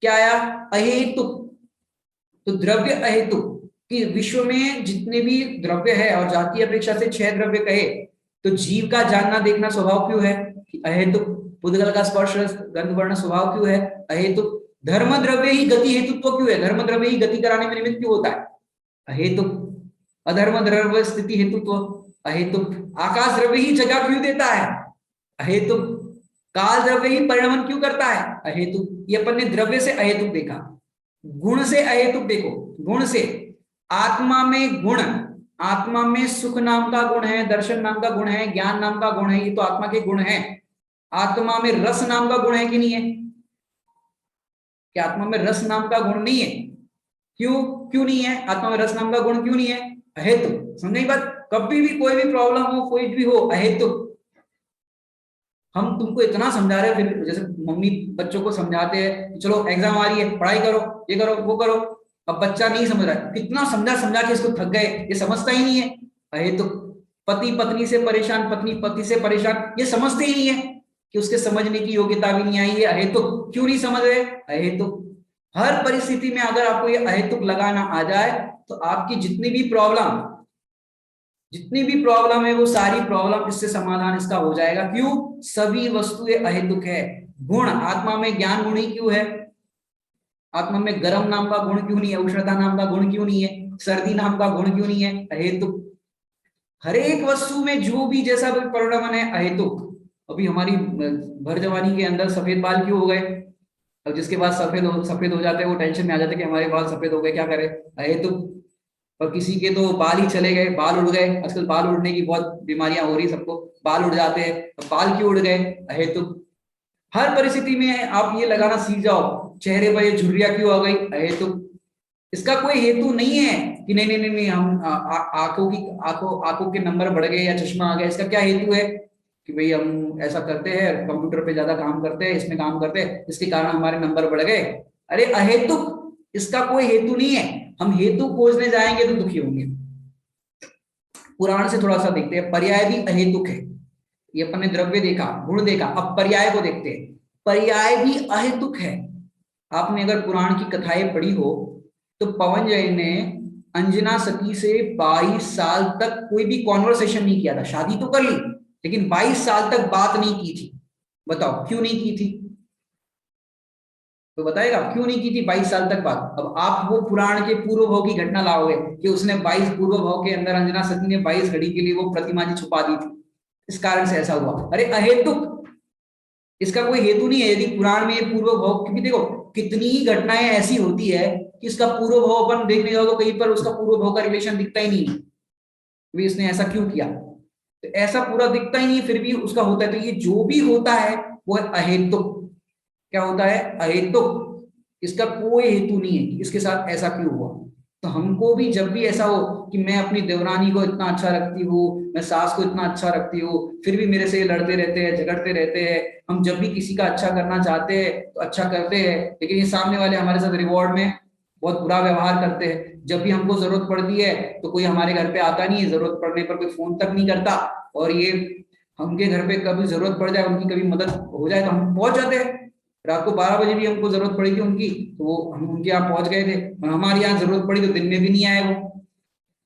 क्या आया? अहेतुक। तो द्रव्य अहेतुक, कि विश्व में जितने भी द्रव्य है, और जाति अपेक्षा से 6 द्रव्य कहे, तो जीव का जानना देखना स्वभाव क्यों है? अहेतुक। पुद्गल का स्पर्श गंध वर्ण स्वभाव क्यों है? अहेतुक। धर्म द्रव्य ही गति हेतुत्व क्यों है? धर्म द्रव्य ही गति कराने में निमित्त क्यों होता है? अहेतुक। अधर्म द्रव्य स्थिति हेतुत्व, अहेतुक। आकाश द्रव्य ही जगह क्यों देता है? अहेतुक। काल द्रव्य ही परिणमन क्यों करता है? अहेतुक। ये अपन ने द्रव्य से अहेतुक देखा। गुण से अहेतुक देखो, गुण से, आत्मा में गुण, आत्मा में सुख नाम का गुण है, दर्शन नाम का गुण है, ज्ञान नाम का गुण है, ये तो आत्मा के गुण है। आत्मा में रस नाम का गुण है कि नहीं है? क्या आत्मा में रस नाम का गुण नहीं है? क्यों? क्यों नहीं है? आत्मा में रस नाम का गुण क्यों नहीं है? अहेतुक। समझे बात? कभी भी कोई भी प्रॉब्लम हो, कोई भी हो, अहेतुक। हम तुमको इतना समझा रहे हैं, फिर जैसे मम्मी बच्चों को समझाते हैं, चलो एग्जाम आ रही है, पढ़ाई करो, ये करो, वो करो। अब बच्चा नहीं समझ रहा है, कितना समझा समझा के इसको थक गए, ये समझता ही नहीं है। अहेतुक। पति पत्नी से परेशान, पत्नी पति से परेशान, ये समझते ही नहीं है कि उसके समझने की योग्यता भी नहीं आई है। अहेतुक। क्यों नहीं समझ रहे? अहेतुक। हर परिस्थिति में अगर आपको ये अहेतुक लगाना आ जाए, तो आपकी जितनी भी प्रॉब्लम है वो सारी प्रॉब्लम, इससे समाधान इसका हो जाएगा। क्यों? सभी वस्तुएं अहेतुक है। गुण, आत्मा में ज्ञान गुण ही क्यों है? आत्मा में गर्म नाम का गुण क्यों नहीं है? उष्णता नाम का गुण क्यों नहीं है? सर्दी नाम का गुण क्यों नहीं है? अहेतुक। हर एक वस्तु में जो भी जैसा भी परिणमन है, अहेतुक। अभी हमारी भर जवानी के अंदर सफेद बाल क्यों हो गए? अब जिसके बाद सफेद हो जाते हैं, वो टेंशन में आ जाते हैं कि हमारे बाल सफेद हो गए, क्या करें? अहेतुक। और किसी के तो बाल ही चले गए, बाल उड़ गए। आजकल बाल उड़ने की बहुत बीमारियां हो रही, सबको बाल उड़ जाते हैं। तो बाल क्यों उड़ गए? अहेतुक। हर परिस्थिति में आप ये लगाना सीख जाओ, चेहरे पर ये झुर्रियां क्यों आ गई? अहेतुक। इसका कोई हेतु नहीं है कि नहीं नहीं नहीं, नहीं हम आंखों के नंबर बढ़ गए या चश्मा आ गया, इसका क्या हेतु है? कि भाई हम ऐसा करते हैं, कंप्यूटर पे ज्यादा काम करते हैं, इसमें काम करते हैं, इसके कारण हमारे नंबर बढ़ गए। अरे अहेतुक, इसका कोई हेतु नहीं है। हम हेतु खोजने जाएंगे तो दुखी होंगे। पुराण से थोड़ा सा देखते हैं, पर्याय भी अहेतुक है। ये अपन ने द्रव्य देखा, गुण देखा, अब पर्याय को देखते हैं। पर्याय भी अहेतुक है। आपने अगर पुराण की कथाएं पढ़ी हो, तो पवन जय ने अंजना सती से 22 साल तक कोई भी कॉन्वर्सेशन नहीं किया था। शादी तो कर ली, लेकिन 22 साल तक बात नहीं की थी। बताओ क्यों नहीं की थी? तो बताएगा क्यों नहीं की थी 22 साल तक बात? अब आप वो पुराण के पूर्व भाव की घटना लाओगे कि उसने 22 पूर्व भाव के अंदर अंजना सती ने 22 घड़ी के लिए वो प्रतिमा जी छुपा दी थी, इस कारण से ऐसा हुआ। अरे अहेतुक, इसका कोई हेतु नहीं है। यदि पुराण में ये पूर्व भाव, क्योंकि देखो कितनी ही घटनाएं ऐसी होती है कि इसका पूर्व भाव अपन देखने जाओ तो कहीं पर उसका पूर्व भाव का रिलेशन दिखता ही नहीं है। कि इसने ऐसा क्यों किया, तो ऐसा पूरा दिखता ही नहीं, फिर भी उसका होता है। तो ये जो भी होता है वो है अहेतुक। क्या होता है? अहेतुक। इसका कोई हेतु नहीं है कि इसके साथ ऐसा क्यों हुआ। तो हमको भी जब भी ऐसा हो कि मैं अपनी देवरानी को इतना अच्छा रखती हूँ, मैं सास को इतना अच्छा रखती हूँ, फिर भी मेरे से लड़ते रहते हैं, झगड़ते रहते हैं, हम जब भी किसी का अच्छा करना चाहते हैं तो अच्छा करते हैं, लेकिन ये सामने वाले हमारे साथ रिवॉर्ड में बहुत बुरा व्यवहार करते हैं। जब भी हमको जरूरत पड़ती है तो कोई हमारे घर पे आता नहीं है, जरूरत पड़ने पर कोई फोन तक नहीं करता, और ये हमके घर पे कभी जरूरत पड़ जाए, उनकी कभी मदद हो जाए तो हम पहुंच जाते हैं। रात को 12 बजे भी हमको जरूरत पड़ी थी उनकी, तो वो हम उनके यहाँ पहुंच गए थे, और हमारे यहाँ जरूरत पड़ी तो दिन में भी नहीं आए वो।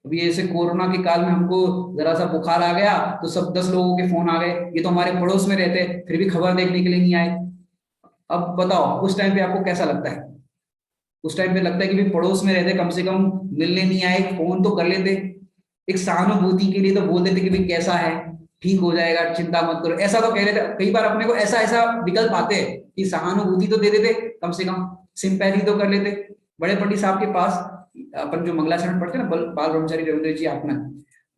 अभी ऐसे कोरोना के काल में हमको जरा सा बुखार आ गया तो सब 10 लोगों के फोन आ गए, ये तो हमारे पड़ोस में रहते फिर भी खबर देखने के लिए नहीं आए। अब बताओ उस टाइम पे आपको कैसा लगता है? उस टाइम पे लगता है कि भाई पड़ोस में रहते, कम से कम मिलने नहीं आए, फोन तो कर लेते, एक सहानुभूति के लिए तो बोल देते कि भाई कैसा है, ठीक हो जाएगा, चिंता मत करो, ऐसा तो कह लेते। कई बार अपने को ऐसा ऐसा विकल्प आते हैं कि सहानुभूति तो दे देते, कम से कम सिंपैथी तो कर लेते। बड़े पंडित साहब के पास, अपन जो मंगलाचरण पढ़ते हैं ना, बाल ब्रह्मचारी रविंद्र जी आत्मा,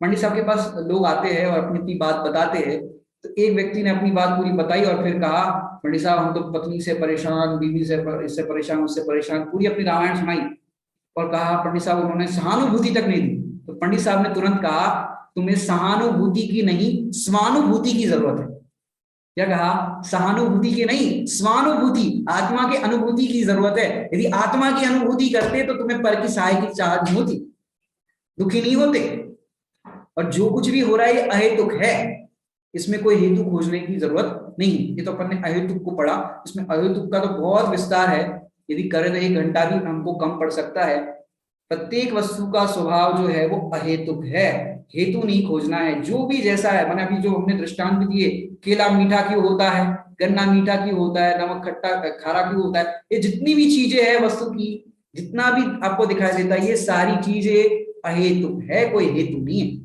पंडित साहब के पास लोग आते हैं और अपनी अपनी बात बताते हैं। तो एक व्यक्ति ने अपनी बात पूरी बताई और फिर कहा, पंडित साहब हम तो पत्नी से परेशान, बीवी से इससे परेशान, उससे परेशान, पूरी अपनी रामायण सुनाई। और कहा पंडित साहब उन्होंने सहानुभूति तक नहीं दी। तो पंडित साहब ने तुरंत कहा, तुम्हें सहानुभूति की नहीं स्वानुभूति की जरूरत है। क्या कहा? सहानुभूति की नहीं स्वानुभूति, आत्मा के अनुभूति की जरूरत है। यदि आत्मा की अनुभूति करते तो तुम्हें पर की सहाय की चाह नहीं होती, दुखी नहीं होते। और जो कुछ भी हो रहा है ये अहेतुक है, इसमें कोई हेतु खोजने की जरूरत नहीं। ये तो अपन ने अहेतुक को पढ़ा, इसमें अहेतुक का तो बहुत विस्तार है, यदि करें तो 1 घंटा भी हमको कम पड़ सकता है। प्रत्येक वस्तु का स्वभाव जो है वो अहेतुक है, हेतु नहीं खोजना है। जो भी जैसा है, मैंने अभी जो हमने दृष्टांत दिए, केला मीठा क्यों होता है, गन्ना मीठा क्यों होता है, नमक खट्टा खारा क्यों होता है, ये जितनी भी चीजें हैं वस्तु की, जितना भी आपको दिखाई देता है, ये सारी चीजें अहेतुक है, कोई हेतु नहीं है।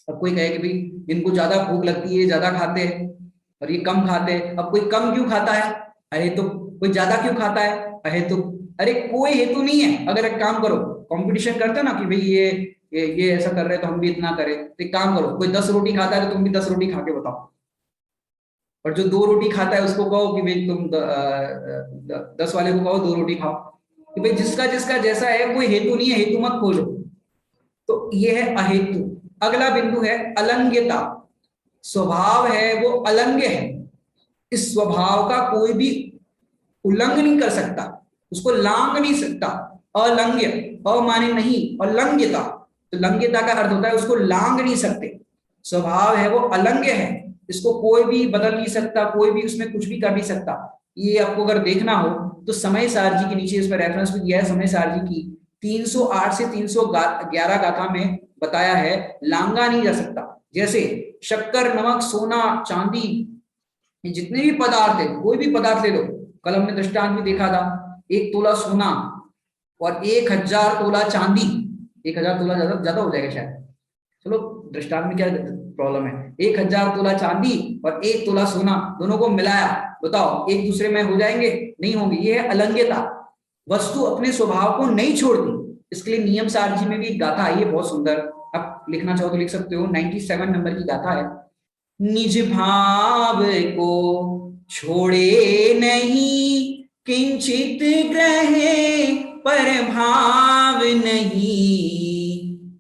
अब कोई कहे कि भाई इनको ज्यादा भूख लगती है, ज्यादा खाते हैं, और ये कम खाते हैं। अब कोई कम क्यों खाता है? अहेतुक। कोई ज्यादा क्यों खाता है? अहेतुक। अरे कोई हेतु नहीं है। अगर एक काम करो, कंपटीशन करते ना कि भाई ये ऐसा कर रहे हैं तो हम भी इतना करें, तो एक काम करो, कोई 10 रोटी खाता है तो तुम भी 10 रोटी खा के बताओ, और जो 2 रोटी खाता है उसको कहो कि भाई तुम 10 वाले को कहो 2 रोटी खाओ। कि भाई जिसका जिसका जैसा है, कोई हेतु नहीं है, हेतु मत खोजो। तो ये है अहेतु। अगला बिंदु है अलंग्यता। स्वभाव है वो अलंग्य है, इस स्वभाव का कोई भी उल्लंघन नहीं कर सकता, उसको लांग नहीं सकता। अलंग्य, अ माने नहीं, और लंग्यता, तो लंग्यता का अर्थ होता है उसको लांग नहीं सकते। स्वभाव है वो अलंग्य है, इसको कोई भी बदल नहीं सकता, कोई भी उसमें कुछ भी कर नहीं सकता। ये आपको अगर देखना हो तो समय सारजी के नीचे इसमें रेफरेंस भी दिया है, समय सारजी की 308 से 311 गाथा में बताया है, लांगा नहीं जा सकता। जैसे शक्कर, नमक, सोना, चांदी, ये जितने भी पदार्थ है, कोई भी पदार्थ ले लो, कल हमने दृष्टांत भी देखा था, 1 तोला सोना और 1000 तोला चांदी। 1000 तोला ज्यादा ज्यादा हो जाएगा शायद, चलो दृष्टांत में क्या प्रॉब्लम है, 1000 तोला चांदी और 1 तोला सोना, दोनों को मिलाया, बताओ एक दूसरे में हो जाएंगे? नहीं होंगे। ये है अलंग्यता, वस्तु अपने स्वभाव को नहीं छोड़ती। इसके लिए नियम सारजी में भी एक गाथा आई है बहुत सुंदर, आप लिखना चाहो तो लिख सकते हो, 97 नंबर की गाथा है। निज भाव को छोड़े नहीं, किंचित ग्रहे पर भाव नहीं।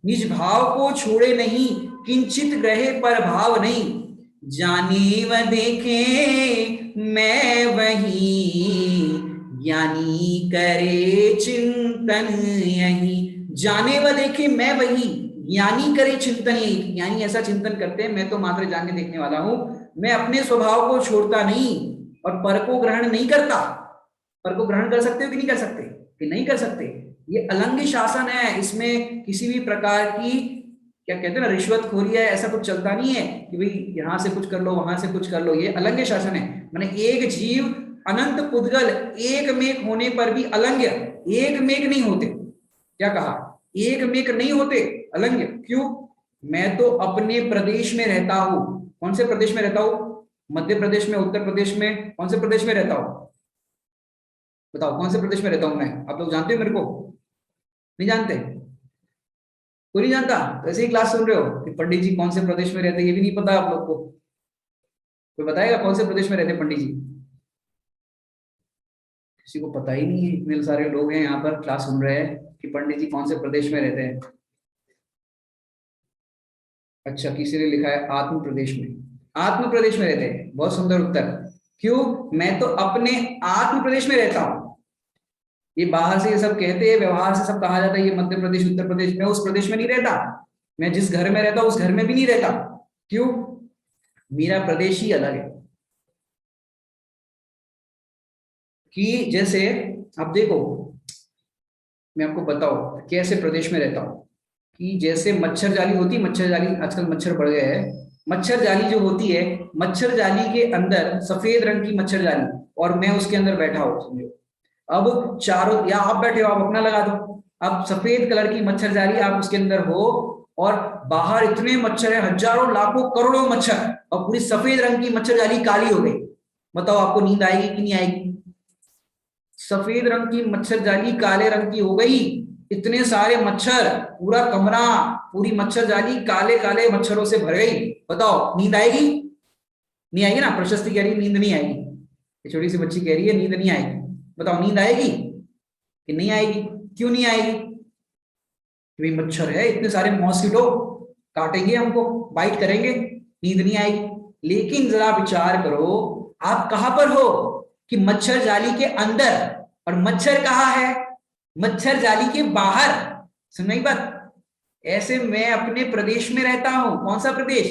निज भाव को छोड़े नहीं, किंचित ग्रहे पर भाव नहीं। जाने व देखे मैं वही, ज्ञानी करे चिंतन यही। जाने व देखे मैं वही, ज्ञानी करे चिंतन यही। ज्ञानी ऐसा चिंतन करते हैं, मैं तो मात्र जानने देखने वाला हूं, मैं अपने स्वभाव को छोड़ता नहीं और पर को ग्रहण नहीं करता। पर को ग्रहण कर सकते हो कि नहीं कर सकते? कि नहीं कर सकते। ये अलंग शासन है, इसमें किसी भी प्रकार की, क्या कहते हैं ना, रिश्वतखोरी है, ऐसा कुछ चलता नहीं है कि भाई यहां से कुछ कर लो, वहां से कुछ कर लो। ये अलंग शासन है, माने एक जीव अनंत पुद्गल एक मेक होने पर भी अलंग्य, एक मेक नहीं होते। क्या कहा? एक मेक नहीं होते, अलंग्य। क्यों? मैं तो अपने प्रदेश में रहता हूं। कौन से प्रदेश में रहता हूं? मध्य प्रदेश में, उत्तर प्रदेश में, कौन से प्रदेश में रहता हूं? बताओ कौन से प्रदेश में रहता हूं मैं? आप लोग जानते हो मेरे को? नहीं जानते? कोई नहीं जानता? तो ऐसे ही क्लास सुन रहे हो कि पंडित जी कौन से प्रदेश में रहते हैं, ये भी नहीं पता आप लोग को? कोई बताएगा कौन से प्रदेश में रहते हैं पंडित जी? किसी को पता ही नहीं है। इतने सारे लोग हैं यहाँ पर क्लास सुन रहे हैं कि पंडित जी कौन से प्रदेश में रहते हैं। अच्छा, किसी ने लिखा है आत्म प्रदेश में। आत्म प्रदेश में रहते हैं, बहुत सुंदर उत्तर। क्यों? मैं तो अपने आत्म प्रदेश में रहता हूं। ये बाहर से ये सब कहते हैं, व्यवहार से सब कहा जाता है ये मध्य प्रदेश, उत्तर प्रदेश। मैं उस प्रदेश में नहीं रहता। मैं जिस घर में रहता हूं उस घर में भी नहीं रहता। क्यों? मेरा प्रदेश ही अलग है। कि जैसे अब देखो, मैं आपको बताऊं कैसे प्रदेश में रहता हूं। कि जैसे मच्छर जाली होती है, मच्छर जाली, आजकल मच्छर बढ़ गए हैं। मच्छर जाली जो होती है, मच्छर जाली के अंदर सफेद रंग की मच्छर जाली, और मैं उसके अंदर बैठा हूं, समझो। अब चारों, या आप बैठे हो, आप अपना लगा दो। अब सफेद कलर की मच्छर जाली, आप उसके अंदर हो, और बाहर इतने मच्छर है, हजारों लाखों करोड़ों मच्छर, और पूरी सफेद रंग की मच्छर जाली काली हो गई। बताओ आपको नींद आएगी कि नहीं आएगी? सफेद रंग की मच्छर जाली काले रंग की हो गई, इतने सारे मच्छर, पूरा कमरा, पूरी मच्छर जाली काले काले मच्छरों से भर गई। बताओ नींद आएगी? नहीं आएगी ना? प्रशस्ति कह रही है नींद नहीं आएगी, ये छोटी सी बच्ची कह रही है नींद नहीं आएगी। बताओ नींद आएगी कि नहीं आएगी? क्यों नहीं आएगी? क्योंकि मच्छर है, इतने सारे मॉस्किटो काटेंगे हमको, बाइट करेंगे, नींद नहीं आएगी। लेकिन जरा विचार करो, आप कहां पर हो? कि मच्छर जाली के अंदर, और मच्छर कहाँ है? मच्छर जाली के बाहर। सुनाई बात? ऐसे मैं अपने प्रदेश में रहता हूं। कौन सा प्रदेश?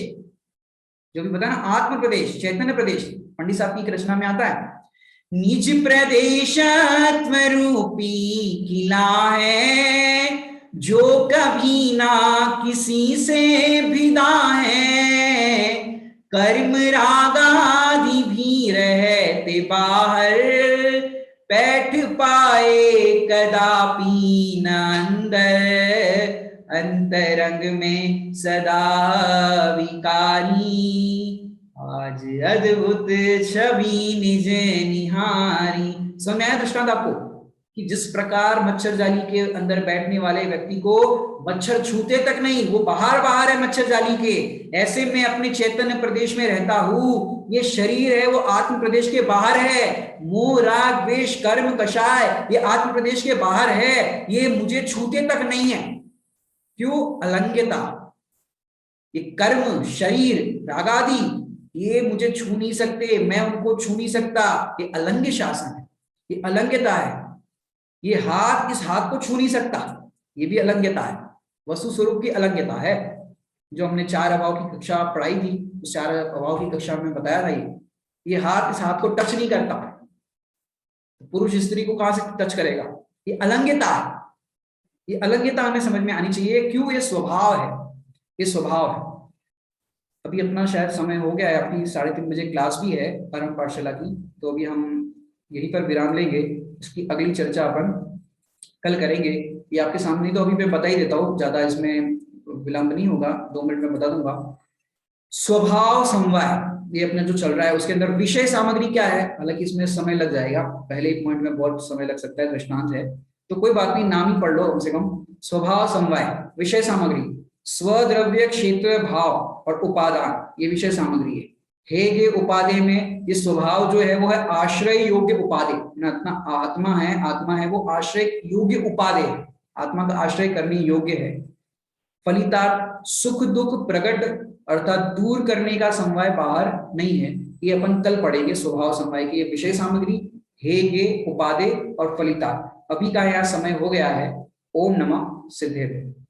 जो भी बता ना, आत्म प्रदेश, चैतन्य प्रदेश। पंडित साहब की एक रचना में आता है, निज प्रदेशत्व रूपी किला है, जो कभी ना किसी से भिदा है। कर्म रागादि भी रहते बाहर, बैठ पाए कदापि न अंदर। अंतरंग में सदा विकारी, आज अद्भुत छवि निज निहारी। समझ में आया दृष्टांत आपको? कि जिस प्रकार मच्छर जाली के अंदर बैठने वाले व्यक्ति को मच्छर छूते तक नहीं, वो बाहर बाहर है मच्छर जाली के, ऐसे में अपने चैतन्य प्रदेश में रहता हूं। ये शरीर है वो आत्म प्रदेश के बाहर है। मोह राग द्वेष कर्म कषाय ये आत्म प्रदेश के बाहर है, ये मुझे छूते तक नहीं है। क्यों? अलंग्यता। ये कर्म शरीर रागादि ये मुझे छू नहीं सकते, मैं उनको छू नहीं सकता। ये अलंग्य शासन है, ये अलंग्यता है। ये हाथ इस हाथ को छू नहीं सकता, ये भी अलंग्यता है, वस्तु स्वरूप की अलंग्यता है। जो हमने चार अभाव की कक्षा पढ़ाई थी, उस चार अभाव की कक्षा में बताया था ये हाथ इस हाथ को टच नहीं करता। पुरुष स्त्री को कहां से टच करेगा? ये अलंग्यता है। ये अलंग्यता हमें समझ में आनी चाहिए। क्यों? ये स्वभाव है, ये स्वभाव है। अभी अपना शायद समय हो गया है, अपनी 3:30 बजे क्लास भी है परम पाठशाला की, तो अभी हम यहीं पर विराम लेंगे। इसकी अगली चर्चा अपन कल करेंगे। ये आपके सामने तो अभी मैं बता ही देता हूँ, ज्यादा इसमें विलंब नहीं होगा, 2 मिनट में बता दूंगा। स्वभाव समवाय ये अपना जो चल रहा है, उसके अंदर विषय सामग्री क्या है, हालांकि इसमें समय लग जाएगा, पहले ही पॉइंट में बहुत समय लग सकता है, दृष्टांत है तो कोई बात नहीं, नाम ही पढ़ लो कम से कम। स्वभाव समवाय, विषय सामग्री, स्वद्रव्य क्षेत्र भाव और उपादान ये विषय सामग्री है। हेगे उपादेय में ये स्वभाव जो है वो है आश्रय योग्य उपादेय। आत्मा है वो आश्रय योग्य उपादेय है, आत्मा का आश्रय करने योग्य है। फलितार्थ सुख दुख प्रकट अर्थात दूर करने का समवाय बाहर नहीं है, ये अपन कल पढ़ेंगे। स्वभाव समवाय की ये विषय सामग्री, हेगे उपादेय और फलितार्थ। अभी का यहाँ समय हो गया है। ओम नमः सिद्धेश्वराय।